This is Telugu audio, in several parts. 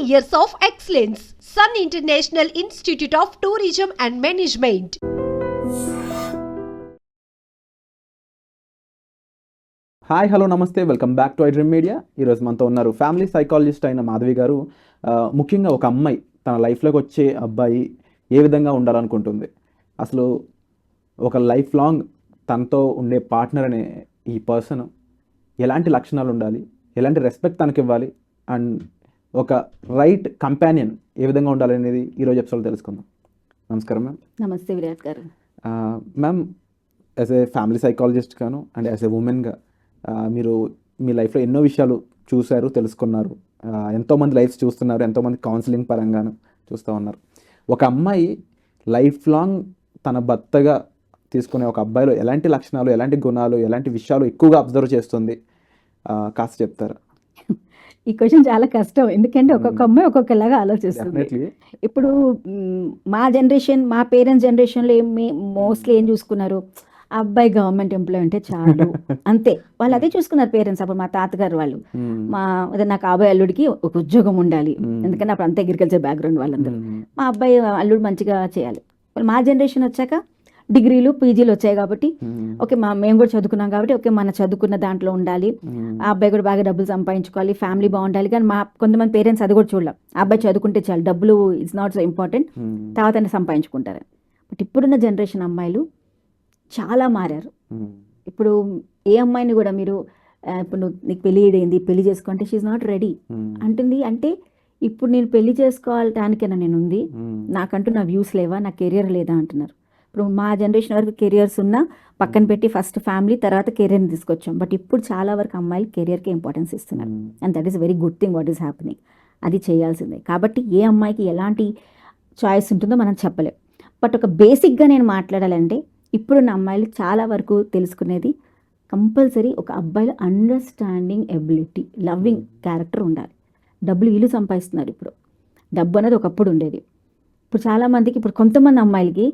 years of excellence. Sun International Institute of Tourism and Management. Hi hello నమస్తే, welcome back to iDream media. ఈరోజు మనతో ఉన్నారు ఫ్యామిలీ సైకాలజిస్ట్ అయిన మాధవి గారు. ముఖ్యంగా ఒక అమ్మాయి తన లైఫ్లోకి వచ్చే అబ్బాయి ఏ విధంగా ఉండాలనుకుంటుంది, అసలు ఒక లైఫ్ లాంగ్ తనతో ఉండే పార్ట్నర్ అనే ఈ పర్సన్ ఎలాంటి లక్షణాలు ఉండాలి, ఎలాంటి రెస్పెక్ట్ తనకి ఇవ్వాలి, అండ్ ఒక రైట్ కంపానియన్ ఏ విధంగా ఉండాలి అనేది ఈరోజు ఎపిసోడ్ తెలుసుకుందాం. నమస్కారం మ్యామ్. నమస్తే విరాట్ గారు. Ma'am, as a family psychologist గాను అండ్ యాజ్ ఏ ఉమెన్గా మీరు మీ లైఫ్లో ఎన్నో విషయాలు చూశారు, తెలుసుకున్నారు. ఎంతోమంది లైఫ్స్ చూస్తున్నారు, ఎంతోమంది కౌన్సిలింగ్ పరంగాను చూస్తూ ఉన్నారు. ఒక అమ్మాయి లైఫ్ లాంగ్ తన భర్తగా తీసుకునే ఒక అబ్బాయిలో ఎలాంటి లక్షణాలు, ఎలాంటి గుణాలు, ఎలాంటి విషయాలు ఎక్కువగా అబ్జర్వ్ చేస్తుంది, కాస్త చెప్తారా? ఈ క్వశ్చన్ చాలా కష్టం, ఎందుకంటే ఒక్కొక్క అమ్మాయి ఒక్కొక్కలాగా ఆలోచిస్తుంది. ఇప్పుడు మా జనరేషన్, మా పేరెంట్స్ జనరేషన్లో మోస్ట్లీ ఏం చూసుకున్నారు, అబ్బాయి గవర్నమెంట్ ఎంప్లాయ్ ఉంటే చాలు, అంతే. వాళ్ళు అదే చూసుకున్నారు పేరెంట్స్. అప్పుడు మా తాతగారు వాళ్ళు, నా కాబోయే అల్లుడికి ఒక ఉద్యోగం ఉండాలి, ఎందుకంటే అప్పుడు అంతా అగ్రికల్చర్ బ్యాక్గ్రౌండ్ వాళ్ళందరూ. మా అబ్బాయి అల్లుడు మంచిగా చేయాలి. మా జనరేషన్ వచ్చాక డిగ్రీలు పీజీలు వచ్చాయి కాబట్టి ఓకే, మేము కూడా చదువుకున్నాం కాబట్టి ఓకే, మన చదువుకున్న దాంట్లో ఉండాలి, ఆ అబ్బాయి కూడా బాగా డబ్బులు సంపాదించుకోవాలి, ఫ్యామిలీ బాగుండాలి. కానీ మా కొంతమంది పేరెంట్స్ అది కూడా చూడాలి, ఆ అబ్బాయి చదువుకుంటే చాలు, డబ్బులు ఇట్స్ నాట్ సో ఇంపార్టెంట్, తర్వాత సంపాదించుకుంటారు. బట్ ఇప్పుడున్న జనరేషన్ అమ్మాయిలు చాలా మారారు. ఇప్పుడు ఏ అమ్మాయిని కూడా మీరు ఇప్పుడు నీకు పెళ్లి అయింది, పెళ్లి చేసుకుంటే షీఈ్ నాట్ రెడీ అంటుంది. అంటే ఇప్పుడు నేను పెళ్లి చేసుకోవటానికైనా నేను ఉంది, నాకంటూ నా వ్యూస్ లేవా, నా కెరియర్ లేదా అంటున్నారు. ఇప్పుడు మా జనరేషన్ వరకు కెరియర్స్ ఉన్నా పక్కన పెట్టి ఫస్ట్ ఫ్యామిలీ తర్వాత కెరియర్ని తీసుకొచ్చాం. బట్ ఇప్పుడు చాలా వరకు అమ్మాయిలు కెరియర్కి ఇంపార్టెన్స్ ఇస్తున్నారు, and that is very good thing what is happening. అది చేయాల్సిందే. కాబట్టి ఏ అమ్మాయికి ఎలాంటి చాయిస్ ఉంటుందో మనం చెప్పలేం. బట్ ఒక బేసిక్గా నేను మాట్లాడాలంటే, ఇప్పుడున్న అమ్మాయిలు చాలా వరకు తెలుసుకునేది కంపల్సరీ ఒక అబ్బాయిలో అండర్స్టాండింగ్ ఎబిలిటీ, లవ్వింగ్ క్యారెక్టర్ ఉండాలి. డబ్బులు వీళ్ళు సంపాదిస్తున్నారు ఇప్పుడు, డబ్బు అనేది ఒకప్పుడు ఉండేది. ఇప్పుడు చాలామందికి, ఇప్పుడు కొంతమంది అమ్మాయిలకి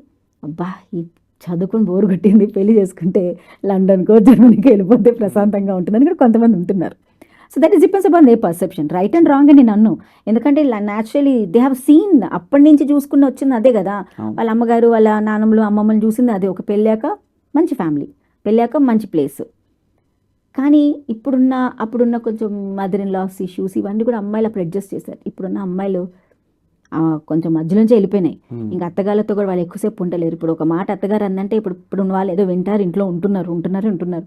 అబ్బా ఈ చదువుకుని బోరు కొట్టింది, పెళ్లి చేసుకుంటే లండన్కో జర్మనీకి వెళ్ళిపోతే ప్రశాంతంగా ఉంటుందని కూడా కొంతమంది ఉంటున్నారు. So that is depends upon they perception. Right and wrong అని నేను అన్ను, ఎందుకంటే న్యాచురలీ దే హ్యావ్ సీన్, అప్పటి నుంచి చూసుకుని వచ్చింది అదే కదా. వాళ్ళ అమ్మగారు, వాళ్ళ నాన్నమ్మలు, అమ్మమ్మలు చూసింది అదే. ఒక పెళ్ళాక మంచి ఫ్యామిలీ, పెళ్ళాక మంచి ప్లేస్. కానీ అప్పుడున్న కొంచెం మదర్ ఇన్ లాస్ ఇష్యూస్ ఇవన్నీ కూడా అమ్మాయిలు అప్పుడు అడ్జస్ట్ చేశారు. ఇప్పుడున్న అమ్మాయిలు కొంచెం మధ్యలోంచి వెళ్ళిపోయినాయి. ఇంకా అత్తగారితో కూడా వాళ్ళు ఎక్కువసేపు ఉండలేరు. ఇప్పుడు ఒక మాట అత్తగారు అందంటే ఇప్పుడున్న వాళ్ళు ఏదో వింటారు, ఇంట్లో ఉంటున్నారు,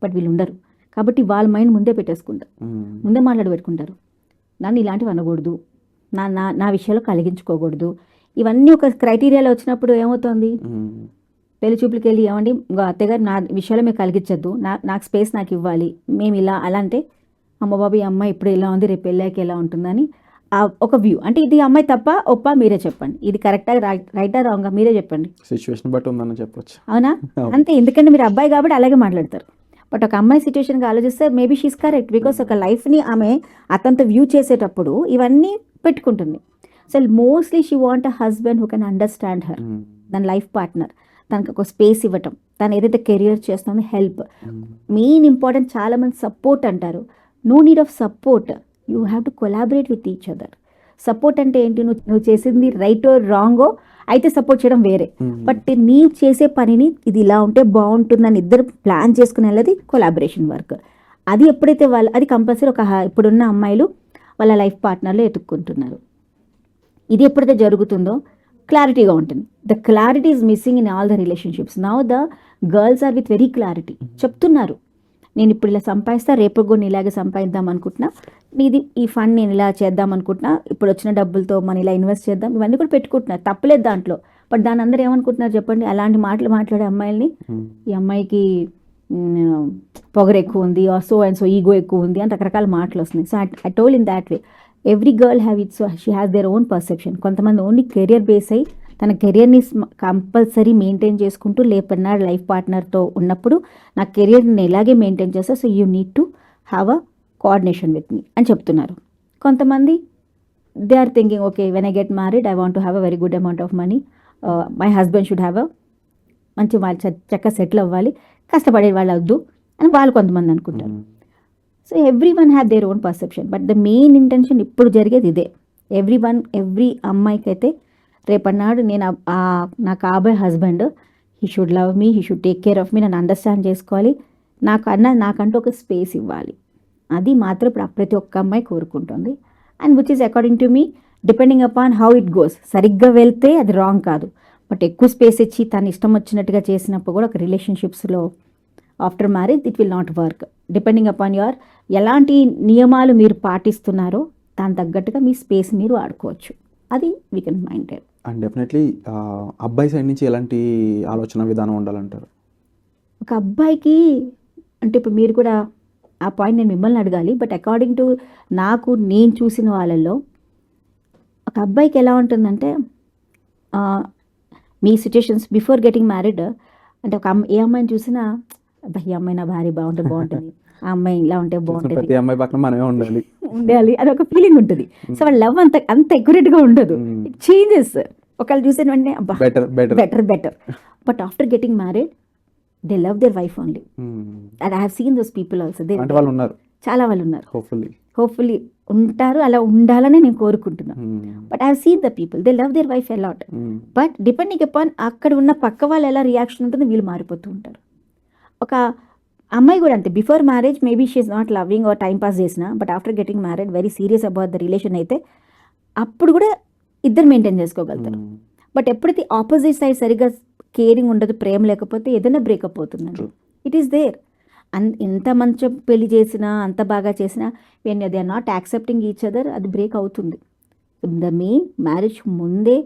బట్ వీళ్ళు ఉండరు. కాబట్టి వాళ్ళ మైండ్ ముందే పెట్టేసుకుంటారు, ముందే పెట్టుకుంటారు. నన్ను ఇలాంటివి అనకూడదు, నా విషయాలు కలిగించుకోకూడదు. ఇవన్నీ ఒక క్రైటీరియాలో వచ్చినప్పుడు ఏమవుతుంది, పెళ్లి చూపులకి వెళ్ళి ఏమండి ఇంకా అత్తగారు నా విషయాలు మీరు కలిగించద్దు, నాకు స్పేస్ నాకు ఇవ్వాలి, మేము ఇలా అలా అంటే, అమ్మ బాబు ఈ అమ్మాయి ఇప్పుడు ఇలా ఉంది, రేపు పెళ్ళాక ఎలా ఉంటుందని ఒక వ్యూ. అంటే ఇది అమ్మాయి తప్ప ఒప్ప మీరే చెప్పండి, ఇది కరెక్టా రైటా రాంగా మీరే చెప్పండి, సిచ్యువేషన్ బట్టి ఉందని చెప్పొచ్చు. అవునా? అంతే. ఎందుకంటే మీరు అబ్బాయి కాబట్టి అలాగే మాట్లాడతారు. బట్ ఒక అమ్మాయి సిచ్యువేషన్గా ఆలోచిస్తే మేబీ షీస్ కరెక్ట్, బికాస్ ఒక లైఫ్ని ఆమె అతనితో వ్యూ చేసేటప్పుడు ఇవన్నీ పెట్టుకుంటుంది. So mostly she want a husband who can understand her, తన లైఫ్ పార్ట్నర్, తనకు ఒక స్పేస్ ఇవ్వటం, తను ఏదైతే కెరియర్ చేస్తుందో హెల్ప్. మెయిన్ ఇంపార్టెంట్, చాలామంది సపోర్ట్ అంటారు. No need of support, you have to collaborate with each other. Support అంటే ఏంటి, నువ్వు చేసింది రైటో రాంగో అయితే సపోర్ట్ చేయడం వేరే, బట్ నీ చేసే పనిని ఇది ఇలా ఉంటే బాగుంటుందని ఇద్దరు ప్లాన్ చేసుకుని వెళ్ళేది కొలాబరేషన్ వర్క్. అది ఎప్పుడైతే అది కంపల్సరీ ఇప్పుడున్న అమ్మాయిలు వాళ్ళ లైఫ్ పార్ట్నర్లో ఎత్తుక్కుంటున్నారు. ఇది ఎప్పుడైతే జరుగుతుందో క్లారిటీగా ఉంటుంది. The clarity is missing in all the relationships. Now the girls are with very clarity. చెప్తున్నారు, నేను ఇప్పుడు ఇలా సంపాదిస్తా, రేపు కూడా ఇలాగే సంపాదిద్దాం అనుకుంటున్నా, ఇది ఈ ఫండ్ నేను ఇలా చేద్దాం అనుకుంటున్నా, ఇప్పుడు వచ్చిన డబ్బులతో మనం ఇలా ఇన్వెస్ట్ చేద్దాం, ఇవన్నీ కూడా పెట్టుకుంటున్నారు, తప్పలేదు దాంట్లో. బట్ దాని అందరూ ఏమనుకుంటున్నారు చెప్పండి, అలాంటి మాటలు మాట్లాడే అమ్మాయిల్ని, ఈ అమ్మాయికి పొగరు ఎక్కువ ఉంది, సో అండ్ సో ఈగో ఎక్కువ ఉంది అని రకరకాల మాటలు వస్తున్నాయి. So I told in that way, every girl have it's, she has their own perception. కొంతమంది ఓన్లీ కెరియర్ బేస్ అయ్యి తన కెరియర్ని కంపల్సరీ మెయింటైన్ చేసుకుంటూ, లేపన్నా లైఫ్ పార్ట్నర్తో ఉన్నప్పుడు నా కెరియర్ని ఇలాగే మెయింటైన్ చేస్తా, so you need to have a coordination with me అని చెప్తున్నారు. కొంతమంది they are thinking, okay when I get married I want to have a very good amount of money, my husband should have a మంచి చక్కగా సెటిల్ అవ్వాలి, కష్టపడే వాళ్ళు వద్దు అని వాళ్ళు కొంతమంది అనుకుంటారు. So every one have their own perception. But the main intention ఇప్పుడు జరిగేది ఇదే, ఎవ్రీ అమ్మాయికి అయితే రేపన్నాడు నేను నా కాబోయే husband he should love me, he should take care of me, నన్ను అండర్స్టాండ్ చేసుకోవాలి, నాకంటూ ఒక స్పేస్ ఇవ్వాలి. అది మాత్రం ఇప్పుడు ప్రతి ఒక్క అమ్మాయి కోరుకుంటుంది. And which is according to me depending upon how it goes. సరిగ్గా వెళ్తే అది రాంగ్ కాదు, బట్ ఎక్కువ స్పేస్ ఇచ్చి తను ఇష్టం వచ్చినట్టుగా చేసినప్పుడు కూడా ఒక రిలేషన్షిప్స్లో after marriage it will not work. Depending upon your ఎలాంటి నియమాలు మీరు పాటిస్తున్నారో దాని తగ్గట్టుగా మీ స్పేస్ మీరు ఆడుకోవచ్చు. అది we can mind. And definitely అబ్బాయి సైడ్ నుంచి ఎలాంటి ఆలోచన విధానం ఉండాలంటారు? ఒక అబ్బాయికి అంటే ఇప్పుడు మీరు కూడా ఆ పాయింట్ నేను మిమ్మల్ని అడగాలి, బట్ అకార్డింగ్ టు నేను చూసిన వాళ్ళల్లో ఒక అబ్బాయికి ఎలా ఉంటుందంటే మీ సిచ్యుయేషన్స్ బిఫోర్ గెటింగ్ మ్యారీడ్ అంటే ఏ అమ్మాయిని చూసినా ఈ అమ్మాయి నా భార్య బాగుంటుంది, ఆ అమ్మాయి ఇలా ఉంటే బాగుంటుంది, ప్రతి అమ్మాయి పక్కన మనమే ఉండాలి అని ఒక ఫీలింగ్ ఉంటుంది. సో వాళ్ళ లవ్ అంత ఎక్యురేట్గా ఉండదు, ఇట్ చేంజెస్. ఒకళ్ళు చూసిన వెంటనే అబ్బా better but after getting married they love their wife only. And I have seen those people also. చాలా వాళ్ళు ఉన్నారు, హోప్ఫుల్లీ ఉంటారు, అలా ఉండాలని నేను కోరుకుంటున్నాను. But I have seen the people they love their wife a lot. But depending upon అక్కడ ఉన్న పక్క వాళ్ళు ఎలా రియాక్షన్ ఉంటుందో వీళ్ళు మారిపోతూ ఉంటారు. ఒక అమ్మాయి కూడా అంతే, before marriage maybe she is not loving or time pass చేసిన, but after getting married very serious about the relation అయితే అప్పుడు కూడా ఇద్దరు మెయింటైన్ చేసుకోగలుగుతారు. బట్ ఎప్పుడైతే ఆపోజిట్ సైడ్ సరిగ్గా కేరింగ్ ఉండదు, ప్రేమ లేకపోతే ఏదైనా బ్రేకప్ అవుతుందండి. It is there. ఎంత మంచి పెళ్లి చేసినా అంత బాగా చేసినా when they are not accepting each other అది బ్రేక్ అవుతుంది. ద మెయిన్ మ్యారేజ్ ముందే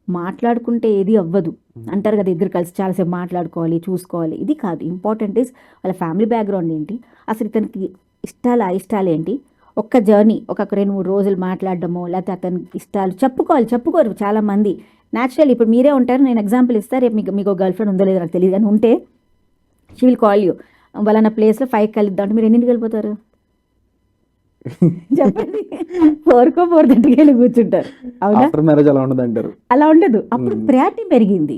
మాట్లాడుకుంటే ఏది అవ్వదు అంటారు కదా, ఇద్దరు కలిసి చాలాసేపు మాట్లాడుకోవాలి, చూసుకోవాలి. ఇది కాదు, ఇంపార్టెంట్ ఈస్ వాళ్ళ ఫ్యామిలీ బ్యాక్గ్రౌండ్ ఏంటి, అసలు ఇతనికి ఇష్టాలు ఏంటి. ఒక్క జర్నీ ఒక 2-3 రోజులు మాట్లాడడమో లేకపోతే అతనికి ఇష్టాలు చెప్పుకోరు చాలామంది. న్యాచురల్ ఇప్పుడు మీరే ఉంటారు, నేను ఎగ్జాంపుల్ ఇస్తాను, రేపు మీకు గర్ల్ ఫ్రెండ్ ఉందో లేదో నాకు తెలియదు కానీ ఉంటే షీ విల్ కాల్ యూ, వాళ్ళ ప్లేస్లో 5 కలుద్దాం అంటే మీరు ఎన్నింటికి వెళ్ళిపోతారు చెప్పండి? 4:30 వెళ్ళి కూర్చుంటారు. అలా ఉండదు. అప్పుడు ప్రయారిటీ పెరిగింది,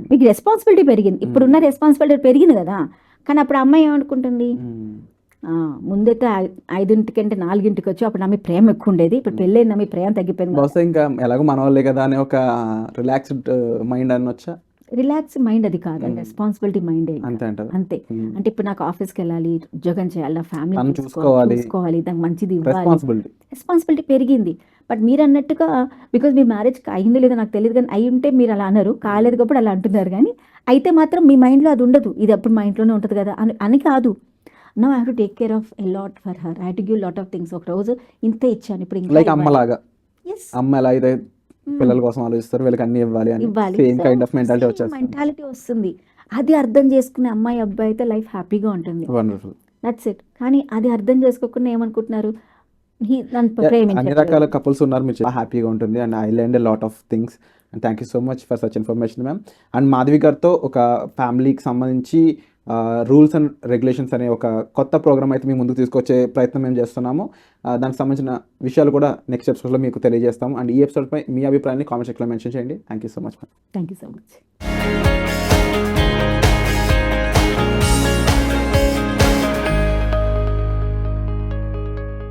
మీకు రెస్పాన్సిబిలిటీ పెరిగింది. ఇప్పుడున్న రెస్పాన్సిబిలిటీ పెరిగింది కదా. కానీ అప్పుడు అమ్మాయి ఏమనుకుంటుంది, ముందైతే 5 కంటే 4 వచ్చి అప్పుడు నా మీ ప్రేమ ఎక్కువ ఉండేది, ఇప్పుడు పెళ్ళైంది మీ ప్రేమ తగ్గిపోయింది, ఇంకా ఎలాగో మన వాళ్ళే కదా అనే ఒక రిలాక్స్డ్ మైండ్ అనొచ్చా? రిలాక్స్ మైండ్ అది కాదండి, రెస్పాన్సిబిలిటీ మైండ్ అంతే. అంటే ఇప్పుడు నాకు ఆఫీస్కి వెళ్ళాలి, ఉద్యోగం చేయాలి, నా ఫ్యామిలీ చూసుకోవాలి, దానికి మంచిది ఇవ్వాలి, రెస్పాన్సిబిలిటీ పెరిగింది. బట్ మీరు అన్నట్టుగా బికాజ్ మీ మ్యారేజ్ అయిందో లేదో నాకు తెలియదు కానీ అయి ఉంటే మీరు అలా అన్నారు, కాలేదు కాబట్టి అలా అంటున్నారు. కానీ అయితే మాత్రం మీ మైండ్లో అది ఉండదు, ఇది అప్పుడు మా ఇంట్లోనే ఉంటుంది కదా అని కాదు. Now I have to take care of a lot for her, I have to give lot of things. ఒక రోజు ఇంత ఇచ్చాను, ఇప్పుడు ఇంకా అమ్మలాగా అమ్మ ఎలా అయితే పిల్లల కోసం ఆలోచిస్తారు, వీళ్ళకి అన్ని ఇవ్వాలి అని సేమ్ కైండ్ ఆఫ్ మెంటాలిటీ వస్తుంది. అది అర్థం చేసుకునే అమ్మాయి అబ్బాయి అయితే లైఫ్ హ్యాపీగా ఉంటుంది. Wonderful, that's it. కానీ అది అర్థం చేసుకోకుండా ఏమనుకుంటున్నారు, అన్ని రకాల కపుల్స్ ఉన్నారు, మీరు చాలా హ్యాపీగా ఉంటుంది. And I learned a lot of things and thank you so much for such information ma'am. And Madhavi గారితో ఒక ఫ్యామిలీకి సంబంధించి రూల్స్ అండ్ రెగ్యులేషన్స్ అనే ఒక కొత్త ప్రోగ్రామ్ అయితే మేము ముందుకు తీసుకొచ్చే ప్రయత్నం మేము చేస్తున్నాము. దానికి సంబంధించిన విషయాలు కూడా నెక్స్ట్ ఎపిసోడ్లో మీకు తెలియజేస్తాము. అండ్ ఈ ఎపిసోడ్పై మీ అభిప్రాయాన్ని కామెంట్ సెక్షన్లో మెన్షన్ చేయండి. Thank you so much. Thank you so much.